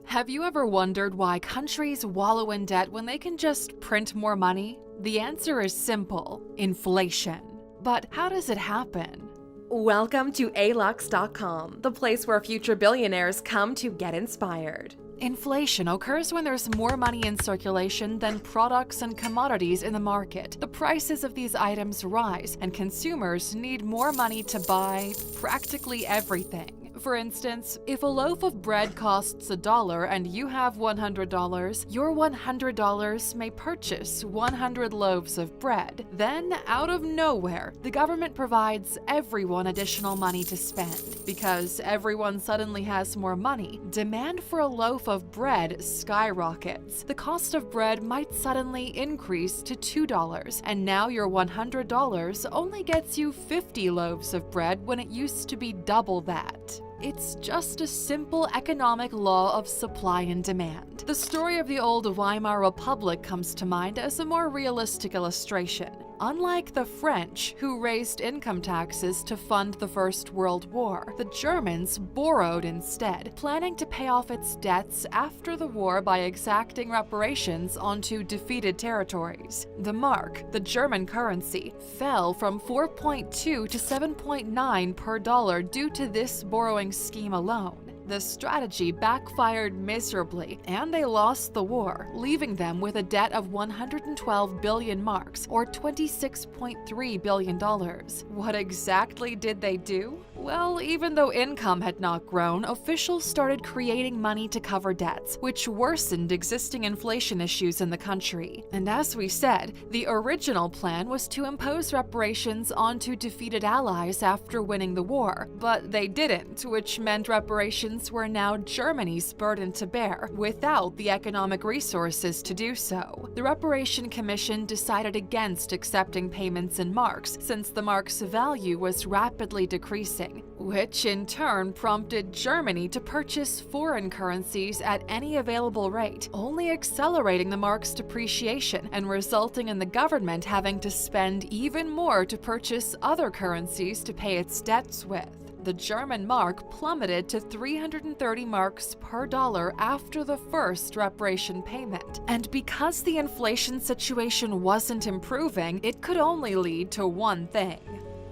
Have you ever wondered why countries wallow in debt when they can just print more money? The answer is simple: inflation. But how does it happen? Welcome to alux.com, the place where future billionaires come to get inspired. Inflation occurs when there's more money in circulation than products and commodities in the market. The prices of these items rise, and consumers need more money to buy practically everything. For instance, if a loaf of bread costs $1 and you have $100, your $100 may purchase 100 loaves of bread. Then, out of nowhere, the government provides everyone additional money to spend. Because everyone suddenly has more money, demand for a loaf of bread skyrockets. The cost of bread might suddenly increase to $2, and now your $100 only gets you 50 loaves of bread when it used to be double that. It's just a simple economic law of supply and demand. The story of the old Weimar Republic comes to mind as a more realistic illustration. Unlike the French, who raised income taxes to fund the First World War, the Germans borrowed instead, planning to pay off its debts after the war by exacting reparations onto defeated territories. The mark, the German currency, fell from 4.2 to 7.9 per dollar due to this borrowing scheme alone. The strategy backfired miserably, and they lost the war, leaving them with a debt of 112 billion marks, or $26.3 billion. What exactly did they do? Well, even though income had not grown, officials started creating money to cover debts, which worsened existing inflation issues in the country. And as we said, the original plan was to impose reparations onto defeated allies after winning the war, but they didn't, which meant reparations were now Germany's burden to bear, without the economic resources to do so. The Reparation Commission decided against accepting payments in marks, since the mark's value was rapidly decreasing, which in turn prompted Germany to purchase foreign currencies at any available rate, only accelerating the mark's depreciation and resulting in the government having to spend even more to purchase other currencies to pay its debts with. The German mark plummeted to 330 marks per dollar after the first reparation payment. And because the inflation situation wasn't improving, it could only lead to one thing: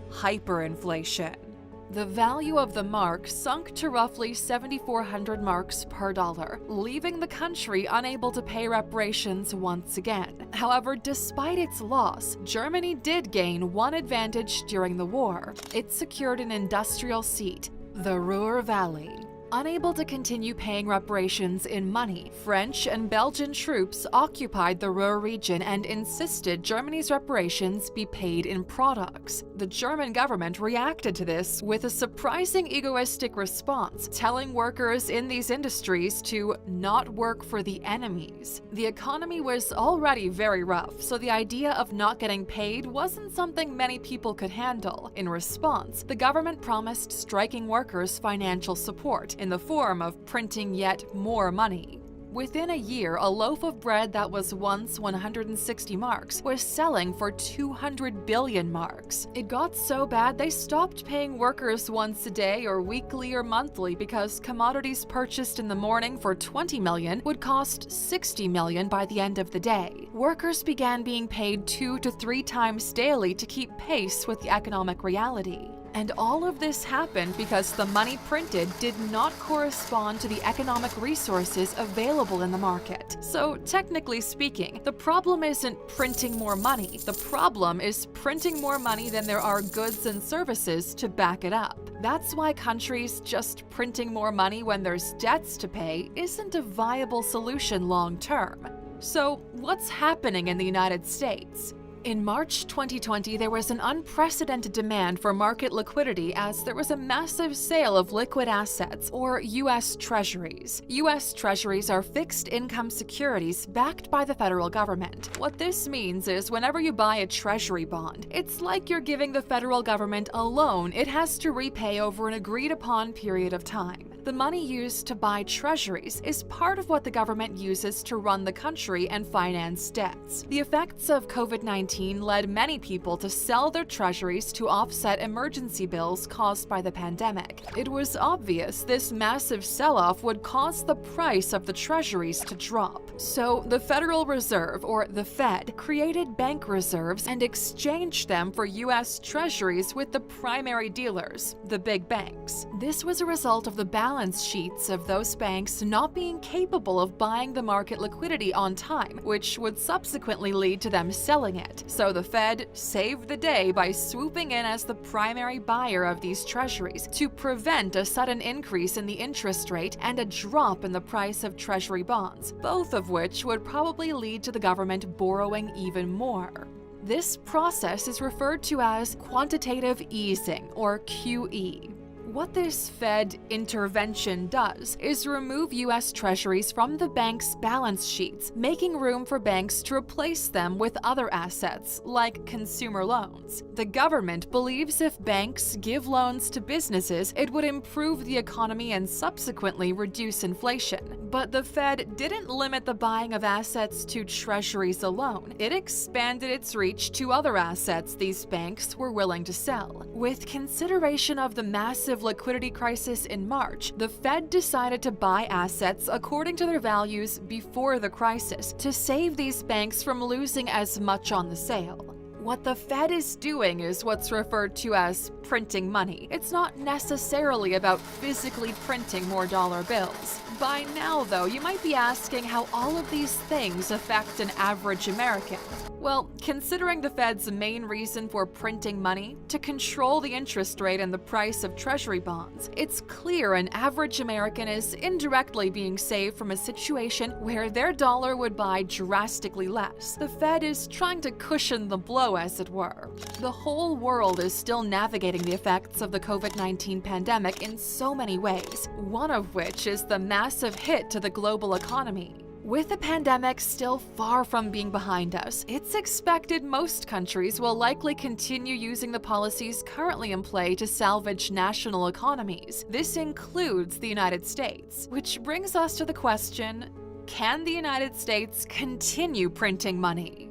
hyperinflation. The value of the mark sunk to roughly 7,400 marks per dollar, leaving the country unable to pay reparations once again. However, despite its loss, Germany did gain one advantage during the war. It secured an industrial seat, the Ruhr Valley. Unable to continue paying reparations in money, French and Belgian troops occupied the Ruhr region and insisted Germany's reparations be paid in products. The German government reacted to this with a surprising egoistic response, telling workers in these industries to not work for the enemies. The economy was already very rough, so the idea of not getting paid wasn't something many people could handle. In response, the government promised striking workers financial support in the form of printing yet more money. Within a year, a loaf of bread that was once 160 marks was selling for 200 billion marks. It got so bad they stopped paying workers once a day or weekly or monthly because commodities purchased in the morning for 20 million would cost 60 million by the end of the day. Workers began being paid 2 to 3 times daily to keep pace with the economic reality. And all of this happened because the money printed did not correspond to the economic resources available in the market. So, technically speaking, the problem isn't printing more money. The problem is printing more money than there are goods and services to back it up. That's why countries just printing more money when there's debts to pay isn't a viable solution long term. So, what's happening in the United States? In March 2020, there was an unprecedented demand for market liquidity as there was a massive sale of liquid assets, or U.S. Treasuries. U.S. Treasuries are fixed income securities backed by the federal government. What this means is whenever you buy a Treasury bond, it's like you're giving the federal government a loan it has to repay over an agreed-upon period of time. The money used to buy treasuries is part of what the government uses to run the country and finance debts. The effects of COVID-19 led many people to sell their treasuries to offset emergency bills caused by the pandemic. It was obvious this massive sell-off would cause the price of the treasuries to drop. So the Federal Reserve, or the Fed, created bank reserves and exchanged them for U.S. treasuries with the primary dealers, the big banks. This was a result of the balance sheets of those banks not being capable of buying the market liquidity on time, which would subsequently lead to them selling it. So the Fed saved the day by swooping in as the primary buyer of these treasuries to prevent a sudden increase in the interest rate and a drop in the price of treasury bonds, both of which would probably lead to the government borrowing even more. This process is referred to as quantitative easing, or QE. What this Fed intervention does is remove U.S. treasuries from the bank's balance sheets, making room for banks to replace them with other assets, like consumer loans. The government believes if banks give loans to businesses, it would improve the economy and subsequently reduce inflation. But the Fed didn't limit the buying of assets to treasuries alone. It expanded its reach to other assets these banks were willing to sell. With consideration of the massive liquidity crisis in March, the Fed decided to buy assets according to their values before the crisis to save these banks from losing as much on the sale. What the Fed is doing is what's referred to as printing money. It's not necessarily about physically printing more dollar bills. By now, though, you might be asking how all of these things affect an average American. Well, considering the Fed's main reason for printing money, to control the interest rate and the price of treasury bonds, it's clear an average American is indirectly being saved from a situation where their dollar would buy drastically less. The Fed is trying to cushion the blow, as it were. The whole world is still navigating the effects of the COVID-19 pandemic in so many ways, one of which is the massive hit to the global economy. With the pandemic still far from being behind us, it's expected most countries will likely continue using the policies currently in play to salvage national economies. This includes the United States, which brings us to the question, can the United States continue printing money?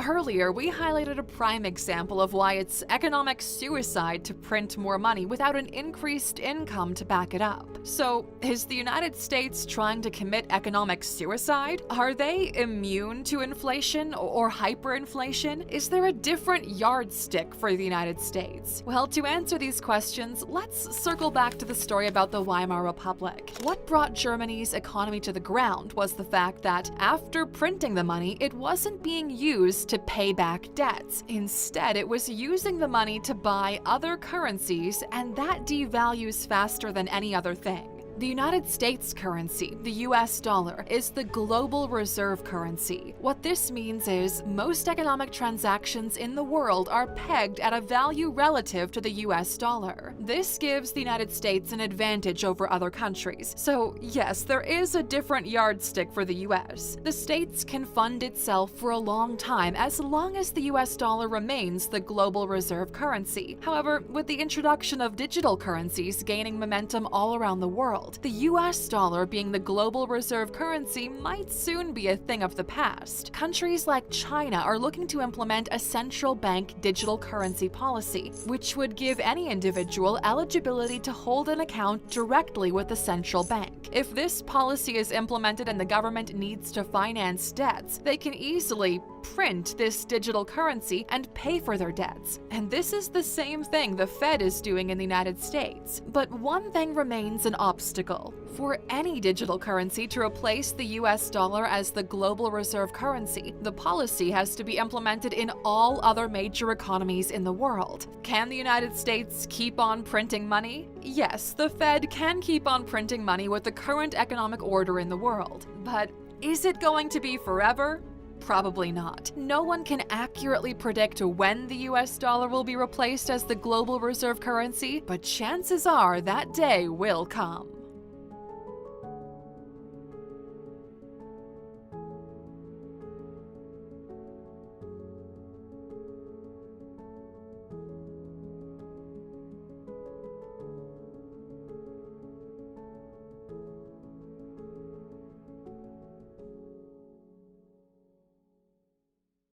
Earlier, we highlighted a prime example of why it's economic suicide to print more money without an increased income to back it up. So, is the United States trying to commit economic suicide? Are they immune to inflation or hyperinflation? Is there a different yardstick for the United States? Well, to answer these questions, let's circle back to the story about the Weimar Republic. What brought Germany's economy to the ground was the fact that after printing the money, it wasn't being used to pay back debts. Instead, it was using the money to buy other currencies, and that devalues faster than any other thing. The United States currency, the US dollar, is the global reserve currency. What this means is most economic transactions in the world are pegged at a value relative to the US dollar. This gives the United States an advantage over other countries. So yes, there is a different yardstick for the US. The States can fund itself for a long time as long as the US dollar remains the global reserve currency. However, with the introduction of digital currencies gaining momentum all around the world, the US dollar being the global reserve currency might soon be a thing of the past. Countries like China are looking to implement a central bank digital currency policy, which would give any individual eligibility to hold an account directly with the central bank. If this policy is implemented and the government needs to finance debts, they can easily print this digital currency and pay for their debts. And this is the same thing the Fed is doing in the United States. But one thing remains an obstacle. For any digital currency to replace the US dollar as the global reserve currency, the policy has to be implemented in all other major economies in the world. Can the United States keep on printing money? Yes, the Fed can keep on printing money with the current economic order in the world. But is it going to be forever? Probably not. No one can accurately predict when the US dollar will be replaced as the global reserve currency, but chances are that day will come.